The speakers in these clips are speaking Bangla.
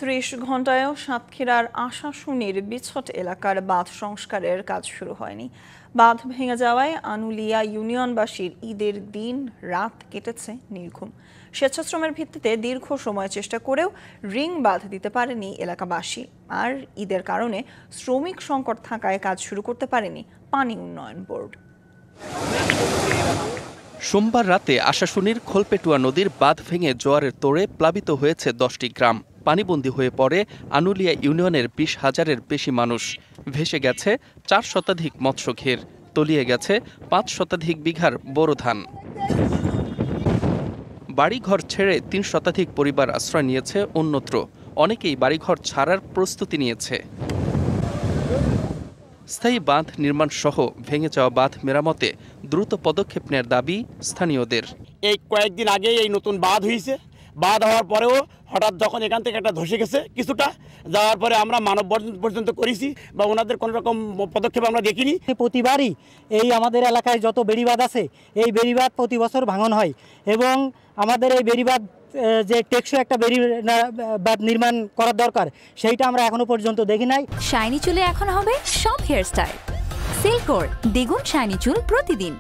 ৩০ ঘণ্টায়ও সাতক্ষীরার আশাশুনির বিছট এলাকার বাঁধ সংস্কারের কাজ শুরু হয়নি। বাঁধ ভেঙে যাওয়ায় আনুলিয়া ইউনিয়নবাসীর ঈদের দিন রাত কেটেছে নির্ঘুম। স্বেচ্ছাশ্রমের ভিত্তিতে দীর্ঘ সময় চেষ্টা করেও রিং বাঁধ দিতে পারেনি এলাকাবাসী। আর ঈদের কারণে শ্রমিক সংকট থাকায় কাজ শুরু করতে পারেনি পানি উন্নয়ন বোর্ড। সোমবার রাতে আশাশুনির খোলপেটুয়া নদীর বাঁধ ভেঙে জোয়ারের তোড়ে প্লাবিত হয়েছে 10টি গ্রাম। পানিবন্দী হয়ে পড়ে আনুলিয়া ইউনিয়নের 20,000-এর বেশি মানুষ। ভেসে গেছে 4 শতাধিক মৎস্য ঘের, তলিয়ে গেছে 5 শতাধিক বিঘার বোরো ধান। বাড়িঘর ছেড়ে 3 শতাধিক পরিবার আশ্রয় নিয়েছে অন্যত্র। অনেকেই বাড়িঘর ছাড়ার প্রস্তুতি নিয়েছে। স্থায়ী বাঁধ নির্মাণ সহ ভেঙে যাওয়া বাঁধ মেরামতে দ্রুত পদক্ষেপ নেওয়ার দাবি স্থানীয়দের। এই কয়েকদিন আগে এই নতুন বাঁধ হয়েছে, বাঁধ হওয়ার পরেও হঠাৎ যখন এখান থেকে একটা ধসে গেছে কিছুটা, যাওয়ার পরে আমরা মানববন্ধন পর্যন্ত করেছি বা ওনাদের কোনো রকম পদক্ষেপ আমরা দেখিনি। প্রতিবারই এই আমাদের এলাকায় যত বেড়িবাঁধ আছে এই বেড়িবাঁধ প্রতি বছর ভাঙন হয় এবং আমাদের এই বেড়িবাঁধ যে টেকসই একটা বেড়িবাঁধ নির্মাণ করার দরকার সেইটা আমরা এখনো পর্যন্ত দেখি নাই। শাইনি চুলে এখন হবে সব হেয়ারস্টাইল। সিল্কোর দ্বিগুণ শাইনি চুল প্রতিদিন।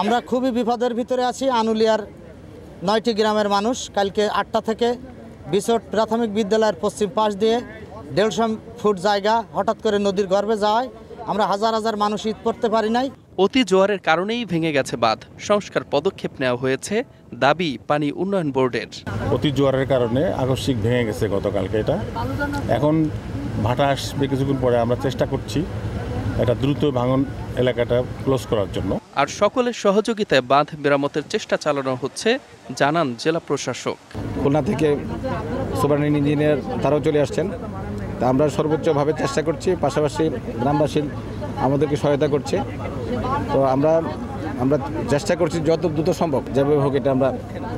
আমরা খুবই বিপদের ভিতরে আছি। আনুলিয়ার 9টি গ্রামের মানুষ কালকে 8টা থেকে বিছট প্রাথমিক বিদ্যালয়ের পশ্চিম পাশ দিয়ে 150 ফুট জায়গা হঠাৎ করে নদীর গর্ভে যাওয়ায় আমরা হাজার হাজার মানুষ ঈদ করতে পারি নাই। অতি জোয়ারের কারণেই ভেঙে গেছে বাঁধ। সংস্কার পদক্ষেপ নেওয়া হয়েছে, দাবি পানি উন্নয়ন বোর্ডের। অতি জোয়ারের কারণে আকস্মিক ভেঙে গেছে গতকালকে এটা। এখন ভাটা আসবে কিছুক্ষণ পরে। আমরা চেষ্টা করছি এটা দ্রুত ভাঙন এলাকাটা ক্লোজ করার জন্য। আর সকলের সহযোগিতায় বাঁধ মেরামতের চেষ্টা চালানো হচ্ছে জানান জেলা প্রশাসক। খুলনা থেকে সুপারিনটেন্ডেন্ট ইঞ্জিনিয়ার তারাও চলে আসছেন। তা আমরা সর্বোচ্চভাবে চেষ্টা করছি, পাশাপাশি গ্রামবাসী আমাদেরকে সহায়তা করছে। তো আমরা চেষ্টা করছি যত দ্রুত সম্ভব যেভাবে হোক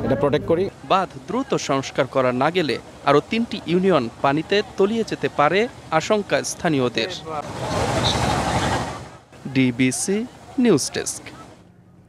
এটা প্রোটেক্ট করি। বাঁধ দ্রুত সংস্কার করা না গেলে আরও 3টি ইউনিয়ন পানিতে তলিয়ে যেতে পারে আশঙ্কা স্থানীয়দের। DBC news desk.